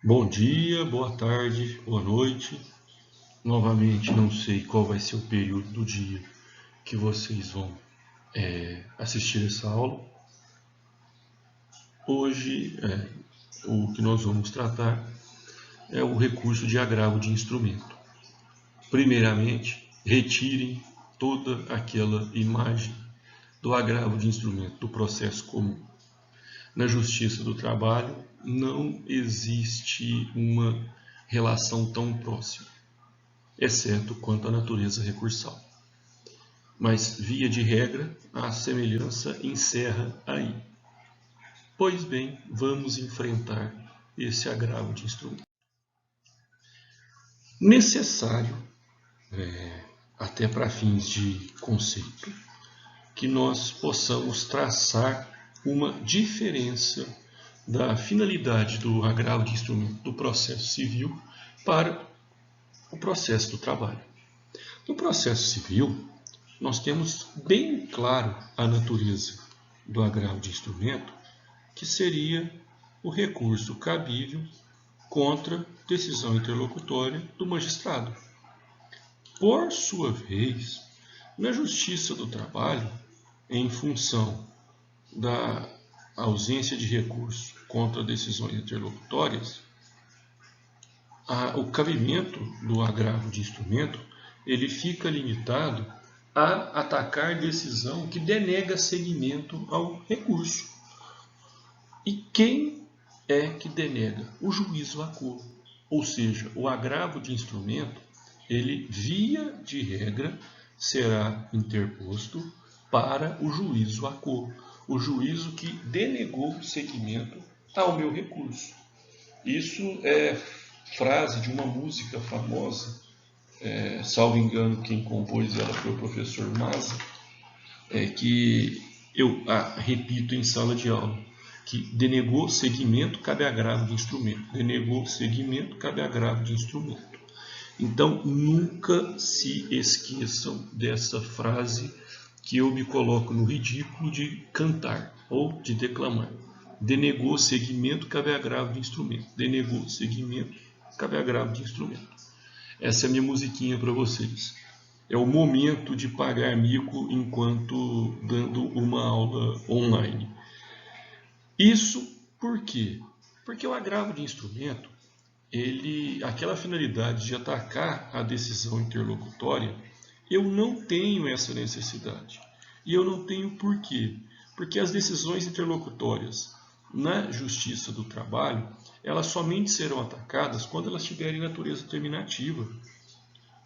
Bom dia, boa tarde, boa noite. Novamente, não sei qual vai ser o período do dia que vocês vão assistir essa aula. Hoje, o que nós vamos tratar é o recurso de agravo de instrumento. Primeiramente, retirem toda aquela imagem do agravo de instrumento do processo comum. Na Justiça do Trabalho não existe uma relação tão próxima, exceto quanto à natureza recursal. Mas, via de regra, a semelhança encerra aí. Pois bem, vamos enfrentar esse agravo de instrumento. Necessário, até para fins de conceito, que nós possamos traçar uma diferença da finalidade do agravo de instrumento do processo civil para o processo do trabalho. No processo civil, nós temos bem claro a natureza do agravo de instrumento, que seria o recurso cabível contra decisão interlocutória do magistrado. Por sua vez, na Justiça do Trabalho, em função da ausência de recurso contra decisões interlocutórias, o cabimento do agravo de instrumento ele fica limitado a atacar decisão que denega seguimento ao recurso. E quem é que denega? O juízo acordo. Ou seja, o agravo de instrumento, ele, via de regra, será interposto para o juízo acordo. O juízo que denegou seguimento ao meu recurso. Isso é frase de uma música famosa, salvo engano, quem compôs ela foi o professor Maza, que eu repito em sala de aula, que denegou seguimento, cabe agravo de instrumento. Denegou seguimento, cabe agravo de instrumento. Então, nunca se esqueçam dessa frase que eu me coloco no ridículo de cantar ou de declamar. Denegou seguimento, cabe agravo de instrumento. Denegou seguimento, cabe agravo de instrumento. Essa é a minha musiquinha para vocês. É o momento de pagar mico enquanto dando uma aula online. Isso por quê? Porque o agravo de instrumento, aquela finalidade de atacar a decisão interlocutória, eu não tenho essa necessidade. E eu não tenho por quê? Porque as decisões interlocutórias na Justiça do Trabalho, elas somente serão atacadas quando elas tiverem natureza terminativa,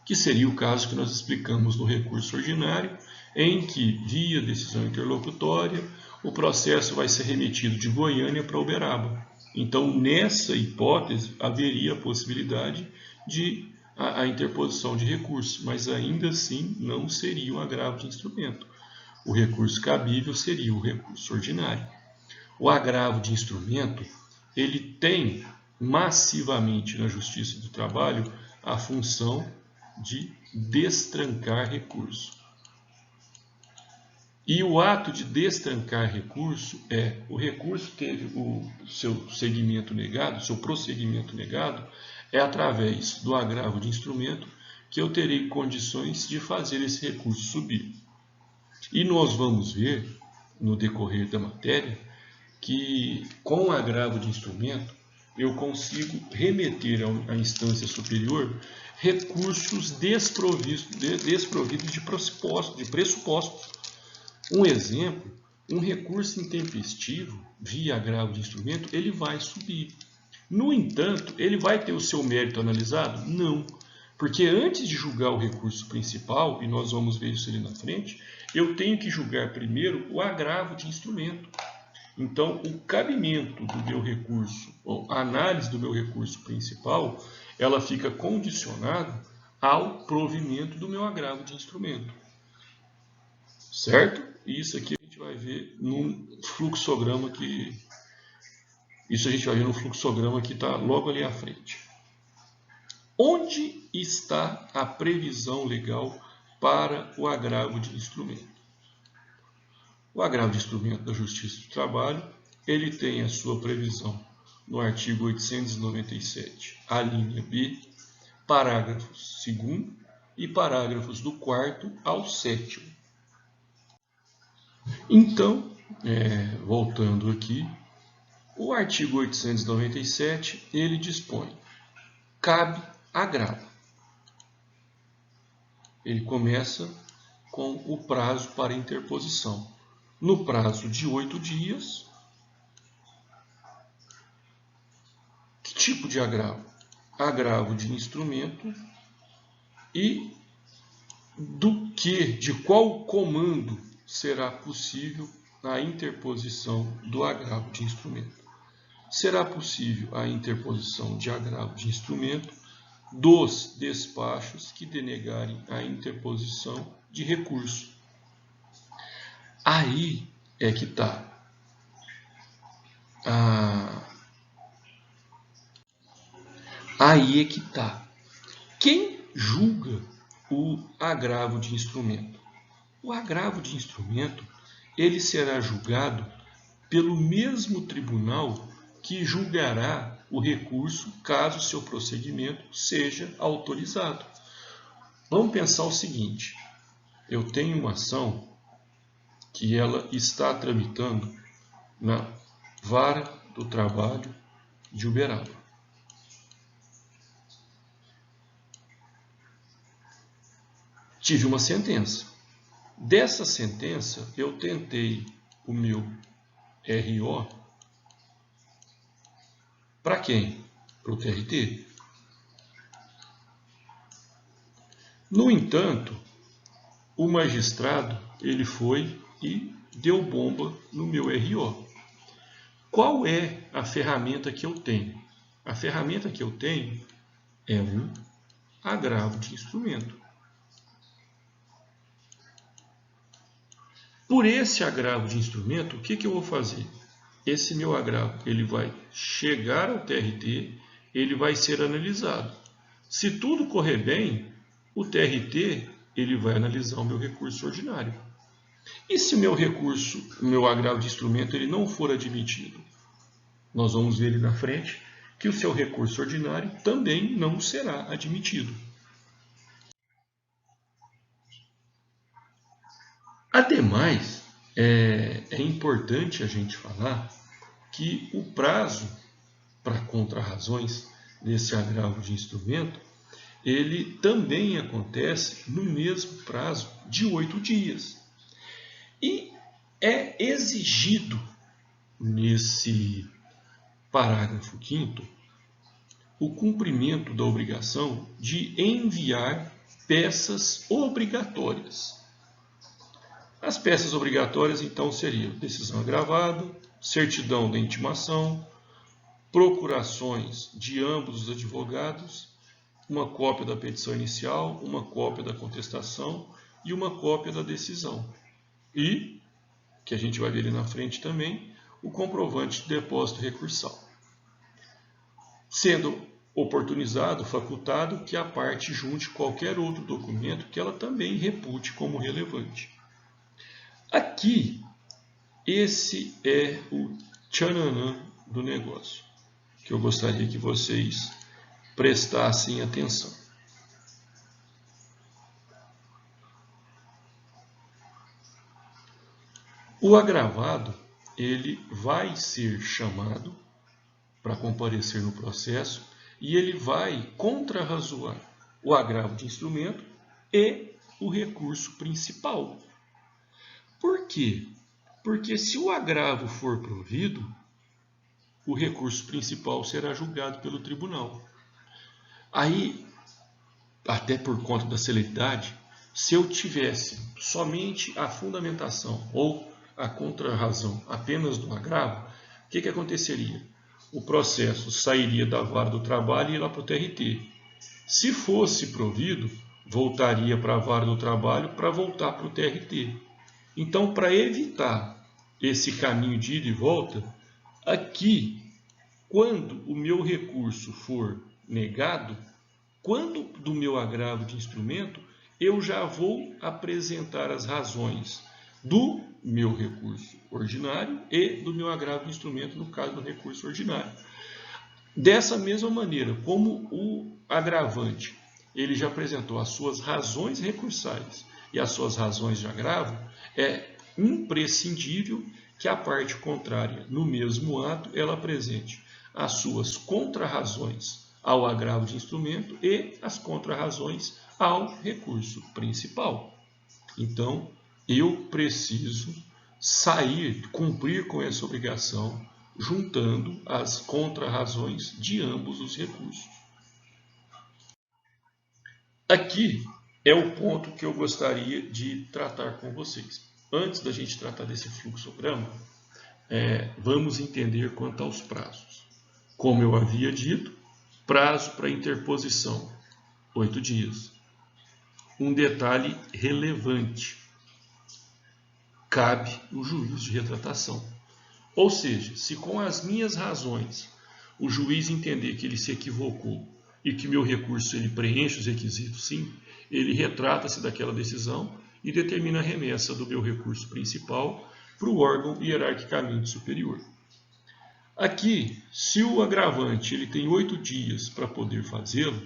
que seria o caso que nós explicamos no recurso ordinário, em que, via decisão interlocutória, o processo vai ser remetido de Goiânia para Uberaba. Então, nessa hipótese, haveria a possibilidade de a interposição de recurso, mas ainda assim não seria um agravo de instrumento. O recurso cabível seria o recurso ordinário. O agravo de instrumento, ele tem massivamente na Justiça do Trabalho a função de destrancar recurso. E o ato de destrancar recurso o recurso teve o seu segmento negado, seu prosseguimento negado, é através do agravo de instrumento que eu terei condições de fazer esse recurso subir. E nós vamos ver, no decorrer da matéria, que com o agravo de instrumento eu consigo remeter à instância superior recursos desprovidos de pressupostos. Um exemplo, um recurso intempestivo, via agravo de instrumento, ele vai subir. No entanto, ele vai ter o seu mérito analisado? Não. Porque antes de julgar o recurso principal, e nós vamos ver isso ali na frente, eu tenho que julgar primeiro o agravo de instrumento. Então, o cabimento do meu recurso, ou a análise do meu recurso principal, ela fica condicionada ao provimento do meu agravo de instrumento. Certo? E isso aqui a gente vai ver num fluxograma que... Isso a gente vai ver no fluxograma que está logo ali à frente. Onde está a previsão legal para o agravo de instrumento? O agravo de instrumento da Justiça do Trabalho, ele tem a sua previsão no artigo 897, a linha B, parágrafos 2º e parágrafos do 4º ao 7º. Então, voltando aqui, o artigo 897, ele dispõe: cabe agravo. Ele começa com o prazo para interposição. No prazo de 8 dias, que tipo de agravo? Agravo de instrumento e de qual comando será possível a interposição do agravo de instrumento. Será possível a interposição de agravo de instrumento dos despachos que denegarem a interposição de recurso. Aí é que está Aí é que está. Quem julga o agravo de instrumento? O agravo de instrumento, ele será julgado pelo mesmo tribunal que julgará o recurso caso seu prosseguimento seja autorizado. Vamos pensar o seguinte: eu tenho uma ação que ela está tramitando na Vara do Trabalho de Uberaba. Tive uma sentença. Dessa sentença, eu tentei o meu RO para quem? Para o TRT. No entanto, o magistrado ele foi e deu bomba no meu RO. Qual é a ferramenta que eu tenho? A ferramenta que eu tenho é um agravo de instrumento. Por esse agravo de instrumento, o que eu vou fazer? Esse meu agravo ele vai chegar ao TRT, ele vai ser analisado. Se tudo correr bem, o TRT ele vai analisar o meu recurso ordinário. E se o meu agravo de instrumento, ele não for admitido? Nós vamos ver ali na frente que o seu recurso ordinário também não será admitido. Ademais, é importante a gente falar que o prazo para contrarrazões desse agravo de instrumento, ele também acontece no mesmo prazo de 8 dias. E é exigido nesse parágrafo 5º o cumprimento da obrigação de enviar peças obrigatórias. As peças obrigatórias, então, seriam decisão agravada, certidão da intimação, procurações de ambos os advogados, uma cópia da petição inicial, uma cópia da contestação e uma cópia da decisão. E, que a gente vai ver ali na frente também, o comprovante de depósito recursal. Sendo oportunizado, facultado, que a parte junte qualquer outro documento que ela também repute como relevante. Aqui, esse é o tchananã do negócio, que eu gostaria que vocês prestassem atenção. O agravado, ele vai ser chamado para comparecer no processo e ele vai contrarrazoar o agravo de instrumento e o recurso principal. Por quê? Porque se o agravo for provido, o recurso principal será julgado pelo tribunal. Aí, até por conta da celeridade, se eu tivesse somente a fundamentação ou a contrarrazão apenas do agravo, o que aconteceria? O processo sairia da Vara do Trabalho e ia lá para o TRT. Se fosse provido, voltaria para a Vara do Trabalho para voltar para o TRT. Então, para evitar esse caminho de ida e volta, aqui, quando o meu recurso for negado, quando do meu agravo de instrumento, eu já vou apresentar as razões do meu recurso ordinário e do meu agravo de instrumento, no caso do recurso ordinário. Dessa mesma maneira, como o agravante ele já apresentou as suas razões recursais e as suas razões de agravo, é imprescindível que a parte contrária, no mesmo ato, ela apresente as suas contrarrazões ao agravo de instrumento e as contrarrazões ao recurso principal. Então, eu preciso cumprir com essa obrigação, juntando as contrarrazões de ambos os recursos. Aqui é o ponto que eu gostaria de tratar com vocês. Antes da gente tratar desse fluxograma, vamos entender quanto aos prazos. Como eu havia dito, prazo para interposição, 8 dias. Um detalhe relevante: cabe o juízo de retratação. Ou seja, se com as minhas razões o juiz entender que ele se equivocou e que meu recurso ele preenche os requisitos, sim, ele retrata-se daquela decisão e determina a remessa do meu recurso principal para o órgão hierarquicamente superior. Aqui, se o agravante ele tem 8 dias para poder fazê-lo,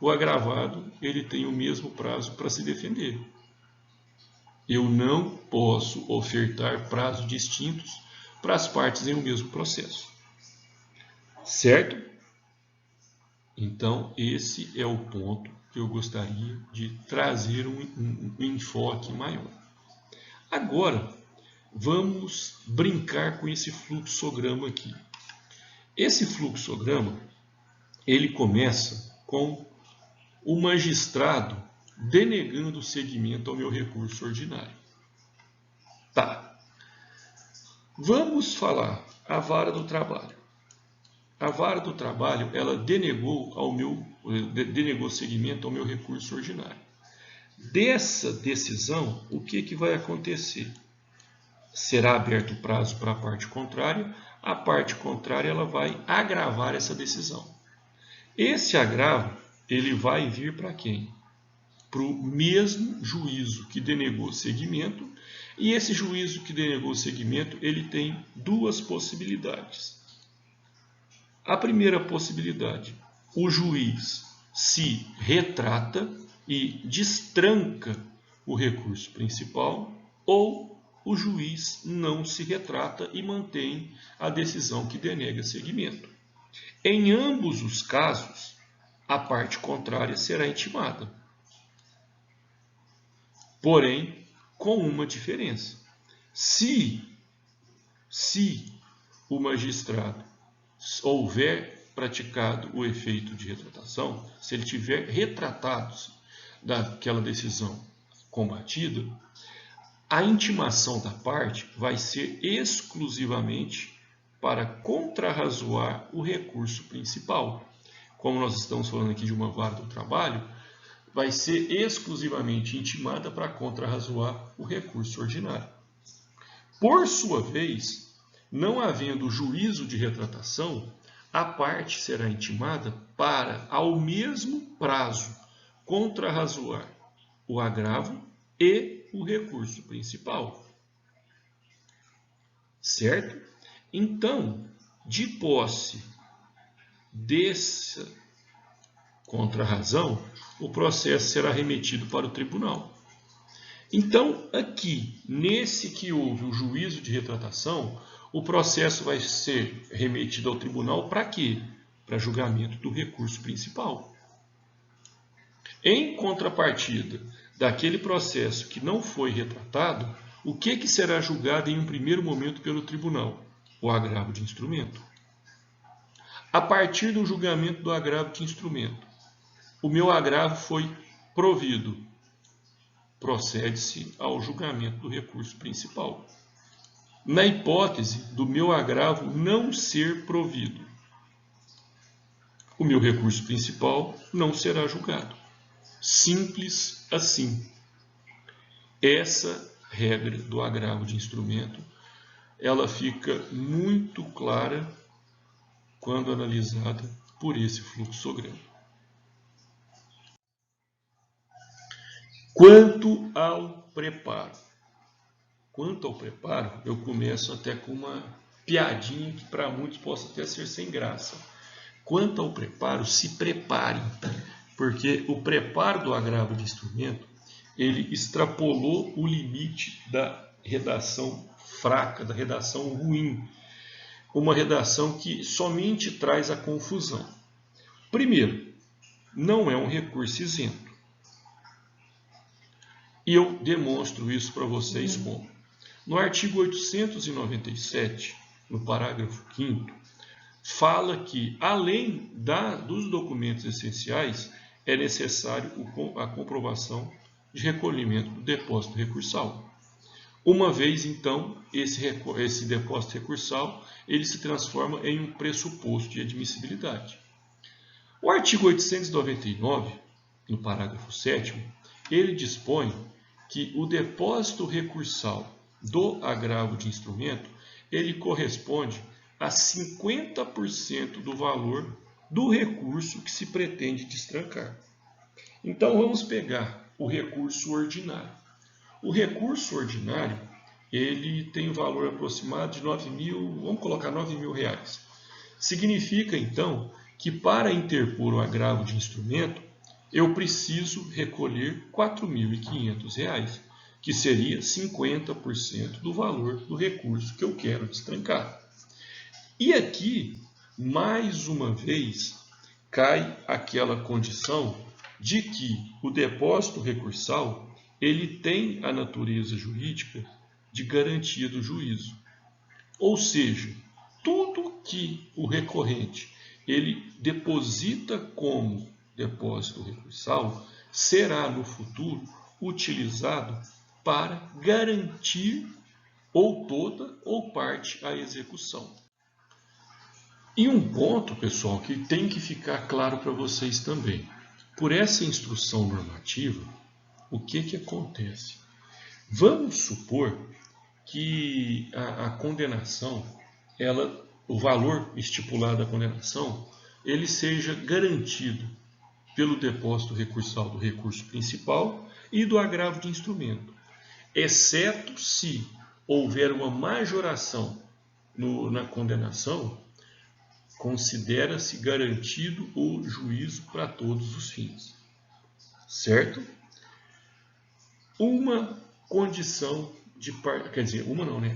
o agravado ele tem o mesmo prazo para se defender. Eu não posso ofertar prazos distintos para as partes em um mesmo processo. Certo? Então, esse é o ponto que eu gostaria de trazer um enfoque maior. Agora, vamos brincar com esse fluxograma aqui. Esse fluxograma, ele começa com o magistrado denegando o seguimento ao meu recurso ordinário. Tá. Vamos falar a vara do trabalho. A vara do trabalho, ela denegou seguimento ao meu recurso ordinário. Dessa decisão, o que vai acontecer? Será aberto o prazo para a parte contrária. A parte contrária ela vai agravar essa decisão. Esse agravo ele vai vir para quem? Para o mesmo juízo que denegou seguimento. E esse juízo que denegou seguimento ele tem duas possibilidades. A primeira possibilidade, o juiz se retrata e destranca o recurso principal, ou o juiz não se retrata e mantém a decisão que denega seguimento. Em ambos os casos, a parte contrária será intimada. Porém, com uma diferença. Se o magistrado houver praticado o efeito de retratação, se ele tiver retratado-se daquela decisão combatida, a intimação da parte vai ser exclusivamente para contrarrazoar o recurso principal. Como nós estamos falando aqui de uma vara do trabalho, vai ser exclusivamente intimada para contrarrazoar o recurso ordinário. Por sua vez, não havendo juízo de retratação, a parte será intimada para, ao mesmo prazo, contrarrazoar o agravo e o recurso principal. Certo? Então, de posse dessa contrarrazão, o processo será remetido para o tribunal. Então, aqui, nesse que houve o juízo de retratação, o processo vai ser remetido ao tribunal para quê? Para julgamento do recurso principal. Em contrapartida daquele processo que não foi retratado, o que será julgado em um primeiro momento pelo tribunal? O agravo de instrumento. A partir do julgamento do agravo de instrumento, o meu agravo foi provido. Procede-se ao julgamento do recurso principal. Na hipótese do meu agravo não ser provido, o meu recurso principal não será julgado. Simples assim. Essa regra do agravo de instrumento, ela fica muito clara quando analisada por esse fluxograma. Quanto ao preparo. Eu começo até com uma piadinha que para muitos possa até ser sem graça. quanto ao preparo, se preparem, porque o preparo do agravo de instrumento, ele extrapolou o limite da redação fraca, da redação ruim, uma redação que somente traz a confusão. Primeiro, não é um recurso isento. E eu demonstro isso para vocês como? No artigo 897, no parágrafo 5º, fala que, além dos documentos essenciais, é necessário a comprovação de recolhimento do depósito recursal. Uma vez, então, esse depósito recursal ele se transforma em um pressuposto de admissibilidade. O artigo 899, no parágrafo 7º, ele dispõe que o depósito recursal do agravo de instrumento ele corresponde a 50% do valor do recurso que se pretende destrancar. Então, vamos pegar o recurso ordinário. O recurso ordinário, ele tem um valor aproximado de vamos colocar R$9.000. Significa, então, que para interpor o agravo de instrumento, eu preciso recolher R$4.500, que seria 50% do valor do recurso que eu quero destrancar. E aqui, mais uma vez, cai aquela condição de que o depósito recursal ele tem a natureza jurídica de garantia do juízo. Ou seja, tudo que o recorrente ele deposita como depósito recursal será no futuro utilizado para garantir ou toda ou parte a execução. E um ponto, pessoal, que tem que ficar claro para vocês também. Por essa instrução normativa, o que acontece? Vamos supor que a condenação, o valor estipulado da condenação, ele seja garantido pelo depósito recursal do recurso principal e do agravo de instrumento, exceto se houver uma majoração na condenação, considera-se garantido o juízo para todos os fins. Certo? Uma condição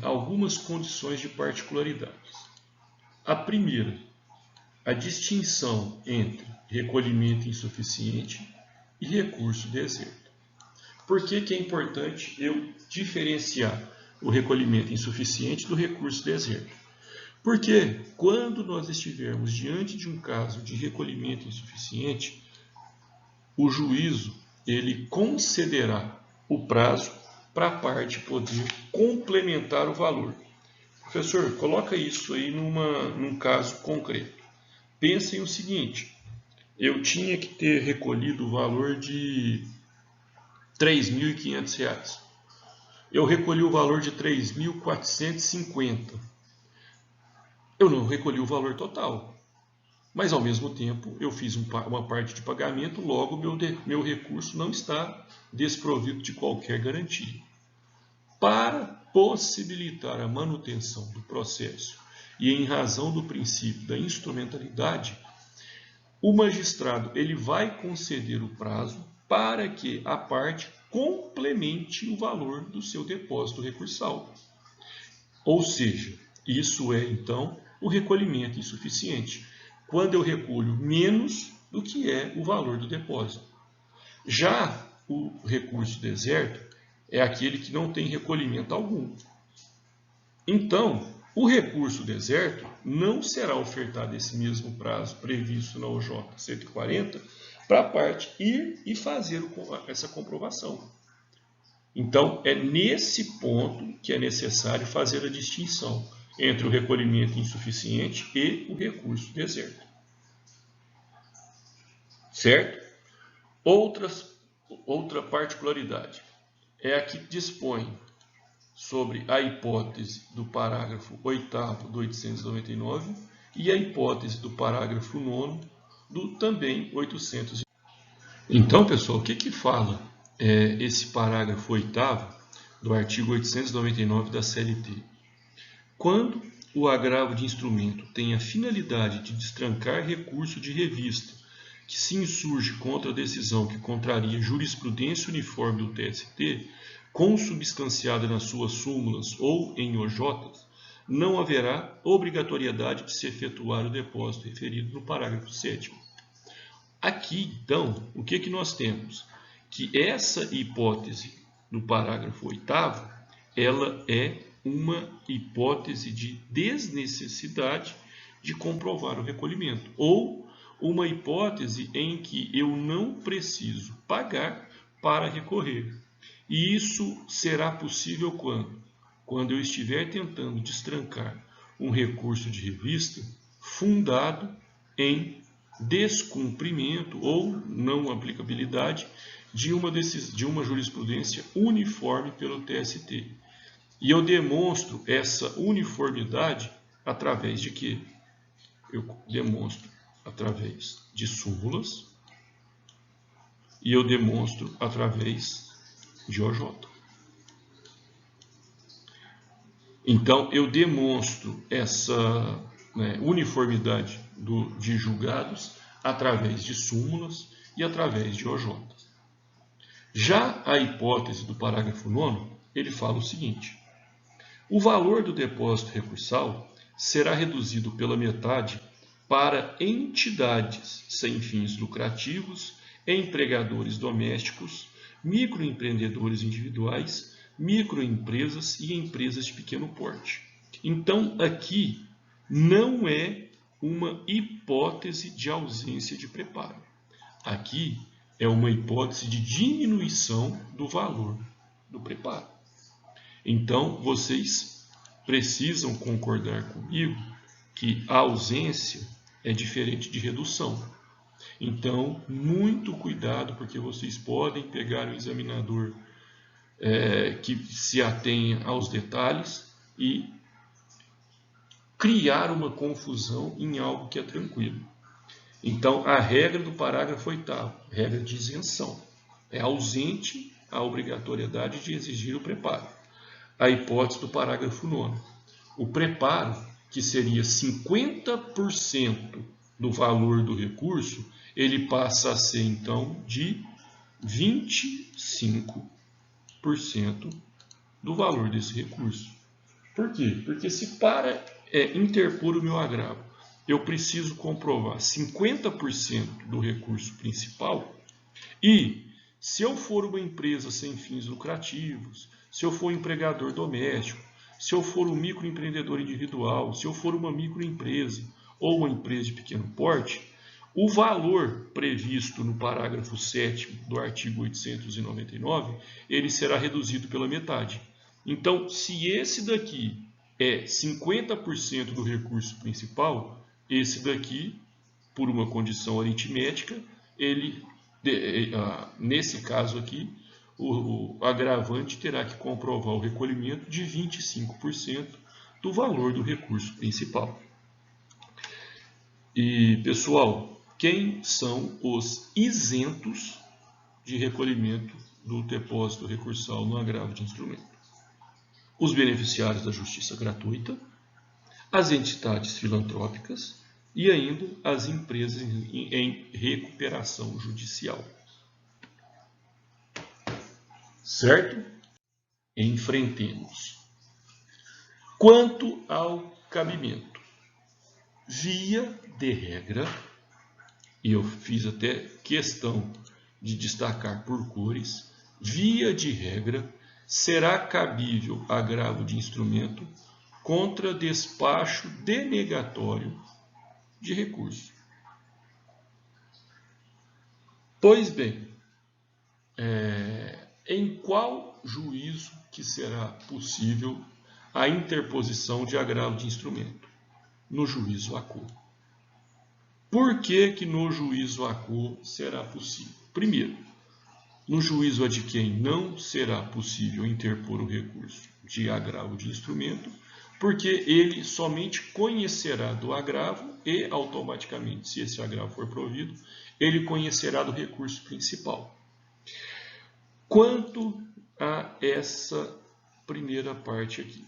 algumas condições de particularidades. A primeira, a distinção entre recolhimento insuficiente e recurso deserto. Por que é importante eu diferenciar o recolhimento insuficiente do recurso deserto? Porque quando nós estivermos diante de um caso de recolhimento insuficiente, o juízo ele concederá o prazo para a parte poder complementar o valor. Professor, coloca isso aí num caso concreto. Pensem o seguinte, eu tinha que ter recolhido o valor de R$3.500. Eu recolhi o valor de R$3.450. Eu não recolhi o valor total, mas ao mesmo tempo eu fiz uma parte de pagamento, logo meu recurso não está desprovido de qualquer garantia. Para possibilitar a manutenção do processo e em razão do princípio da instrumentalidade, o magistrado ele vai conceder o prazo para que a parte complemente o valor do seu depósito recursal. Ou seja, isso é então o recolhimento insuficiente, quando eu recolho menos do que é o valor do depósito. Já o recurso deserto é aquele que não tem recolhimento algum. Então, o recurso deserto não será ofertado esse mesmo prazo previsto na OJ 140 para a parte ir e fazer essa comprovação. Então, é nesse ponto que é necessário fazer a distinção entre o recolhimento insuficiente e o recurso deserto. Certo? Outra particularidade é a que dispõe sobre a hipótese do parágrafo 8º do 899 e a hipótese do parágrafo 9º do também 800. Então, pessoal, o que fala esse parágrafo 8º do artigo 899 da CLT? Quando o agravo de instrumento tem a finalidade de destrancar recurso de revista que se insurge contra a decisão que contraria jurisprudência uniforme do TST, consubstanciada nas suas súmulas ou em OJs, não haverá obrigatoriedade de se efetuar o depósito referido no parágrafo 7º. Aqui, então, o que nós temos? Que essa hipótese do parágrafo 8º, ela é uma hipótese de desnecessidade de comprovar o recolhimento, ou uma hipótese em que eu não preciso pagar para recorrer. E isso será possível quando? Quando eu estiver tentando destrancar um recurso de revista fundado em descumprimento ou não aplicabilidade de uma jurisprudência uniforme pelo TST. E eu demonstro essa uniformidade através de quê? Eu demonstro através de súmulas e eu demonstro através de OJ. Então, eu demonstro essa uniformidade de julgados através de súmulas e através de OJ. Já a hipótese do parágrafo 9º, ele fala o seguinte: o valor do depósito recursal será reduzido pela metade para entidades sem fins lucrativos, empregadores domésticos, microempreendedores individuais, microempresas e empresas de pequeno porte. Então, aqui não é uma hipótese de ausência de preparo. Aqui é uma hipótese de diminuição do valor do preparo. Então, vocês precisam concordar comigo que a ausência é diferente de redução. Então, muito cuidado, porque vocês podem pegar um examinador que se atenha aos detalhes e criar uma confusão em algo que é tranquilo. Então, a regra do parágrafo 8º, regra de isenção, é ausente a obrigatoriedade de exigir o preparo. A hipótese do parágrafo 9º, o preparo, que seria 50% do valor do recurso, ele passa a ser, então, de 25% do valor desse recurso. Por quê? Porque se para interpor o meu agravo, eu preciso comprovar 50% do recurso principal, e se eu for uma empresa sem fins lucrativos, se eu for um empregador doméstico, se eu for um microempreendedor individual, se eu for uma microempresa ou uma empresa de pequeno porte, o valor previsto no parágrafo 7º do artigo 899, ele será reduzido pela metade. Então, se esse daqui é 50% do recurso principal, esse daqui, por uma condição aritmética, nesse caso aqui, o agravante terá que comprovar o recolhimento de 25% do valor do recurso principal. E, pessoal, quem são os isentos de recolhimento do depósito recursal no agravo de instrumento? Os beneficiários da justiça gratuita, as entidades filantrópicas e ainda as empresas em recuperação judicial. Certo? Enfrentemos. Quanto ao cabimento, via de regra, e eu fiz até questão de destacar por cores, via de regra, será cabível agravo de instrumento contra despacho denegatório de recurso. Pois bem, em qual juízo que será possível a interposição de agravo de instrumento? No juízo ACO. Por que no juízo ACO será possível? Primeiro, no juízo ad quem não será possível interpor o recurso de agravo de instrumento, porque ele somente conhecerá do agravo e, automaticamente, se esse agravo for provido, ele conhecerá do recurso principal. Quanto a essa primeira parte aqui,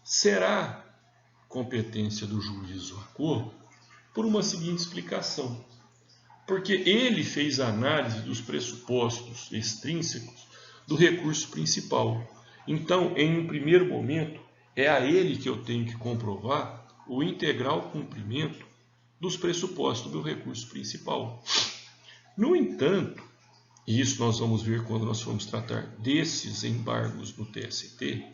será competência do juízo acordo por uma seguinte explicação. Porque ele fez a análise dos pressupostos extrínsecos do recurso principal. Então, em um primeiro momento, é a ele que eu tenho que comprovar o integral cumprimento dos pressupostos do recurso principal. No entanto, e isso nós vamos ver quando nós formos tratar desses embargos no TST,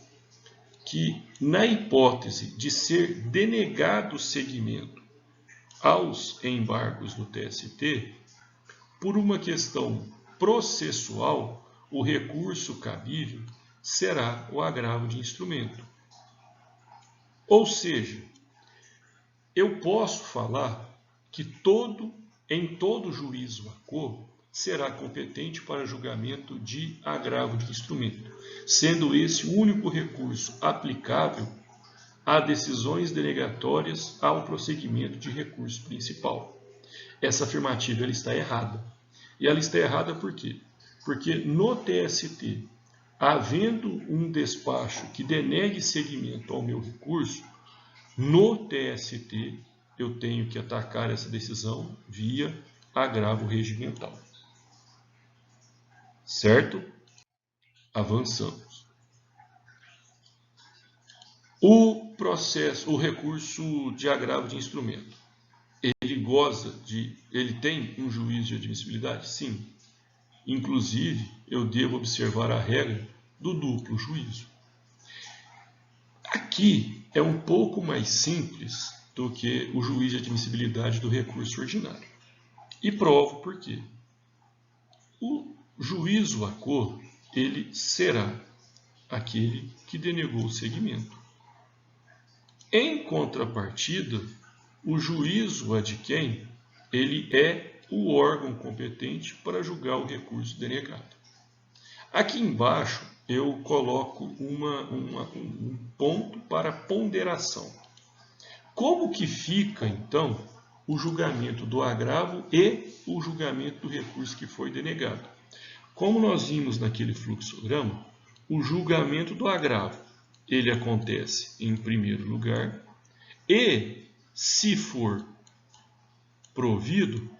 que na hipótese de ser denegado seguimento aos embargos no TST, por uma questão processual, o recurso cabível será o agravo de instrumento. Ou seja, eu posso falar que em todo juízo acordo será competente para julgamento de agravo de instrumento, sendo esse o único recurso aplicável a decisões denegatórias ao prosseguimento de recurso principal. Essa afirmativa ela está errada. E ela está errada por quê? Porque no TST, havendo um despacho que denegue seguimento ao meu recurso, no TST eu tenho que atacar essa decisão via agravo regimental. Certo? Avançamos. O recurso de agravo de instrumento, ele tem um juízo de admissibilidade? Sim. Inclusive, eu devo observar a regra do duplo juízo. Aqui é um pouco mais simples do que o juízo de admissibilidade do recurso ordinário. E provo por quê. O juízo acordo, ele será aquele que denegou o seguimento. Em contrapartida, o juízo ad quem, ele é o órgão competente para julgar o recurso denegado. Aqui embaixo eu coloco um ponto para ponderação. Como que fica, então, o julgamento do agravo e o julgamento do recurso que foi denegado? Como nós vimos naquele fluxograma, o julgamento do agravo, ele acontece em primeiro lugar e, se for provido,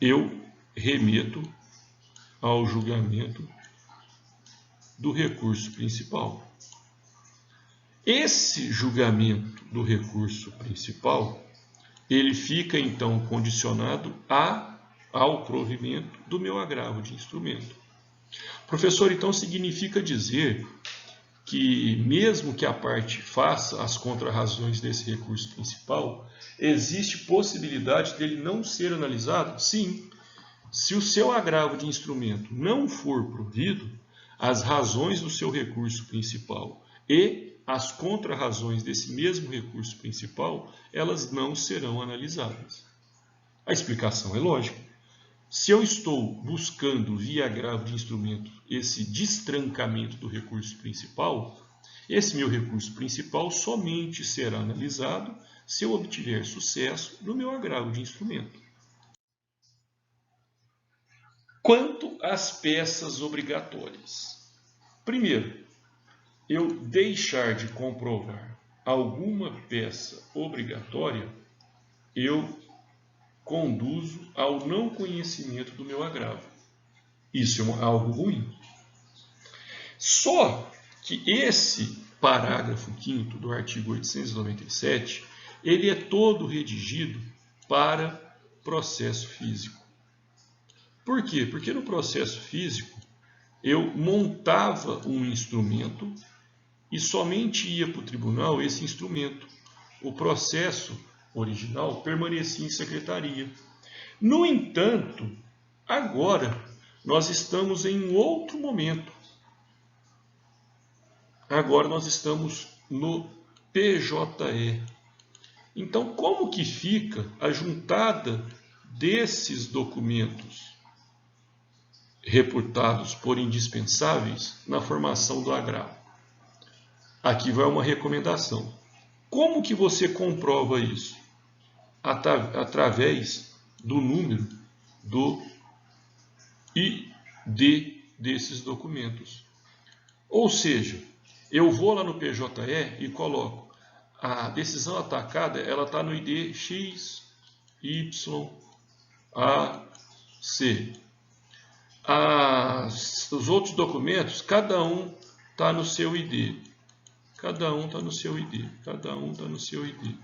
eu remeto ao julgamento do recurso principal. Esse julgamento do recurso principal, ele fica então condicionado ao provimento do meu agravo de instrumento. Professor, então significa dizer que mesmo que a parte faça as contrarrazões desse recurso principal, existe possibilidade dele não ser analisado? Sim. Se o seu agravo de instrumento não for provido, as razões do seu recurso principal e as contrarrazões desse mesmo recurso principal, elas não serão analisadas. A explicação é lógica. Se eu estou buscando, via agravo de instrumento, esse destrancamento do recurso principal, esse meu recurso principal somente será analisado se eu obtiver sucesso no meu agravo de instrumento. Quanto às peças obrigatórias. Primeiro, eu deixar de comprovar alguma peça obrigatória, eu conduzo ao não conhecimento do meu agravo. Isso é algo ruim. Só que esse parágrafo 5º do artigo 897, ele é todo redigido para processo físico. Por quê? Porque no processo físico, eu montava um instrumento e somente ia para o tribunal esse instrumento. O processo original permanecia em secretaria. No entanto, agora nós estamos em um outro momento. Agora nós estamos no PJE. Então, como que fica a juntada desses documentos reputados por indispensáveis na formação do agravo? Aqui vai uma recomendação. Como que você comprova isso? Através do número do ID desses documentos. Ou seja, Eu vou lá no PJE e coloco a decisão atacada, ela está no ID X, Y, A, C. Os outros documentos, cada um está no seu ID. Cada um está no seu ID. Cada um está no seu ID.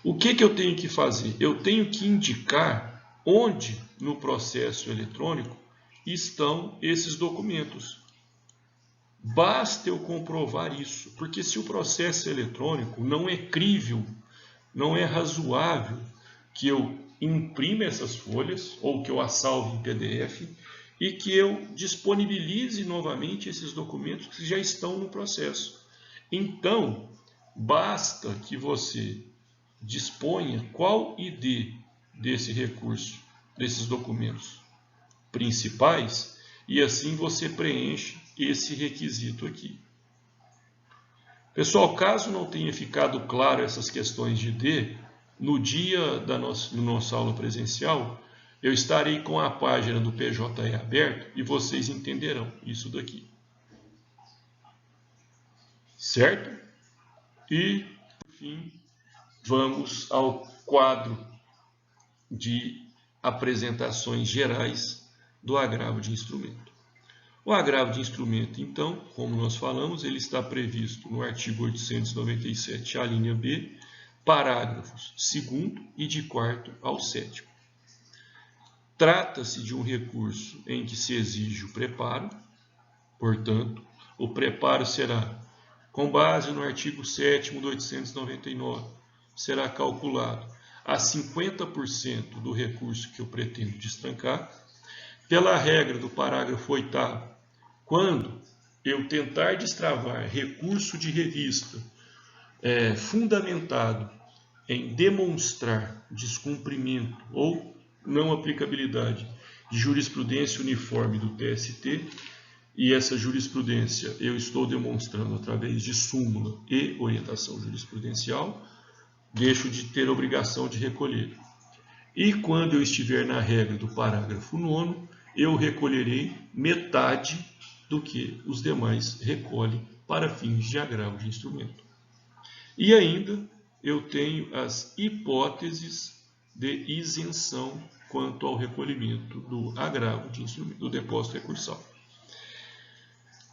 O que eu tenho que fazer? Eu tenho que indicar onde no processo eletrônico estão esses documentos. Basta eu comprovar isso, porque se o processo eletrônico não é crível, não é razoável que eu imprima essas folhas ou que eu as salve em PDF e que eu disponibilize novamente esses documentos que já estão no processo. Então, basta que você disponha qual ID desse recurso, desses documentos principais, e assim você preenche esse requisito aqui. Pessoal, caso não tenha ficado claro essas questões de ID, no dia da nossa aula presencial, eu estarei com a página do PJE aberto e vocês entenderão isso daqui. Certo? E, por fim, vamos ao quadro de apresentações gerais do agravo de instrumento. O agravo de instrumento, então, como nós falamos, ele está previsto no artigo 897, a linha B, parágrafos 2º e de 4º ao 7º. Trata-se de um recurso em que se exige o preparo, portanto, o preparo será, com base no artigo 7º do 899, será calculado a 50% do recurso que eu pretendo destrancar. Pela regra do parágrafo 8º, quando eu tentar destravar recurso de revista fundamentado em demonstrar descumprimento ou não aplicabilidade de jurisprudência uniforme do TST, e essa jurisprudência eu estou demonstrando através de súmula e orientação jurisprudencial, deixo de ter obrigação de recolher. E quando eu estiver na regra do parágrafo 9º, eu recolherei metade do que os demais recolhem para fins de agravo de instrumento. E ainda eu tenho as hipóteses de isenção quanto ao recolhimento do agravo de instrumento, do depósito recursal.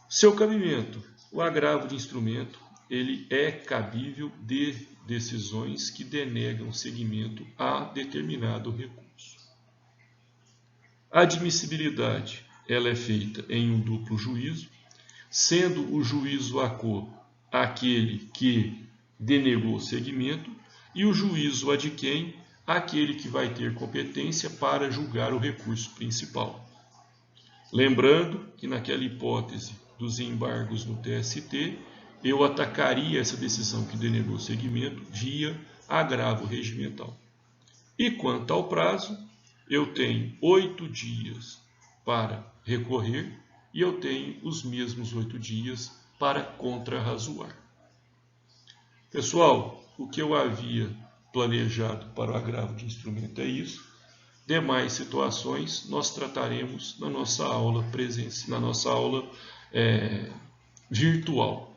Seu cabimento. O agravo de instrumento ele é cabível de decisões que denegam seguimento a determinado recurso. A admissibilidade ela é feita em um duplo juízo, sendo o juízo ACO aquele que denegou o seguimento e o juízo adquem aquele que vai ter competência para julgar o recurso principal. Lembrando que naquela hipótese dos embargos no TST, eu atacaria essa decisão que denegou o seguimento via agravo regimental. E quanto ao prazo, eu tenho 8 dias para recorrer e eu tenho os mesmos 8 dias para contrarrazoar. Pessoal, o que eu havia planejado para o agravo de instrumento é isso. Demais situações nós trataremos na nossa aula presencial, na nossa aula virtual.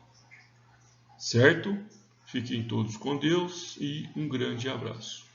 Certo? Fiquem todos com Deus e um grande abraço.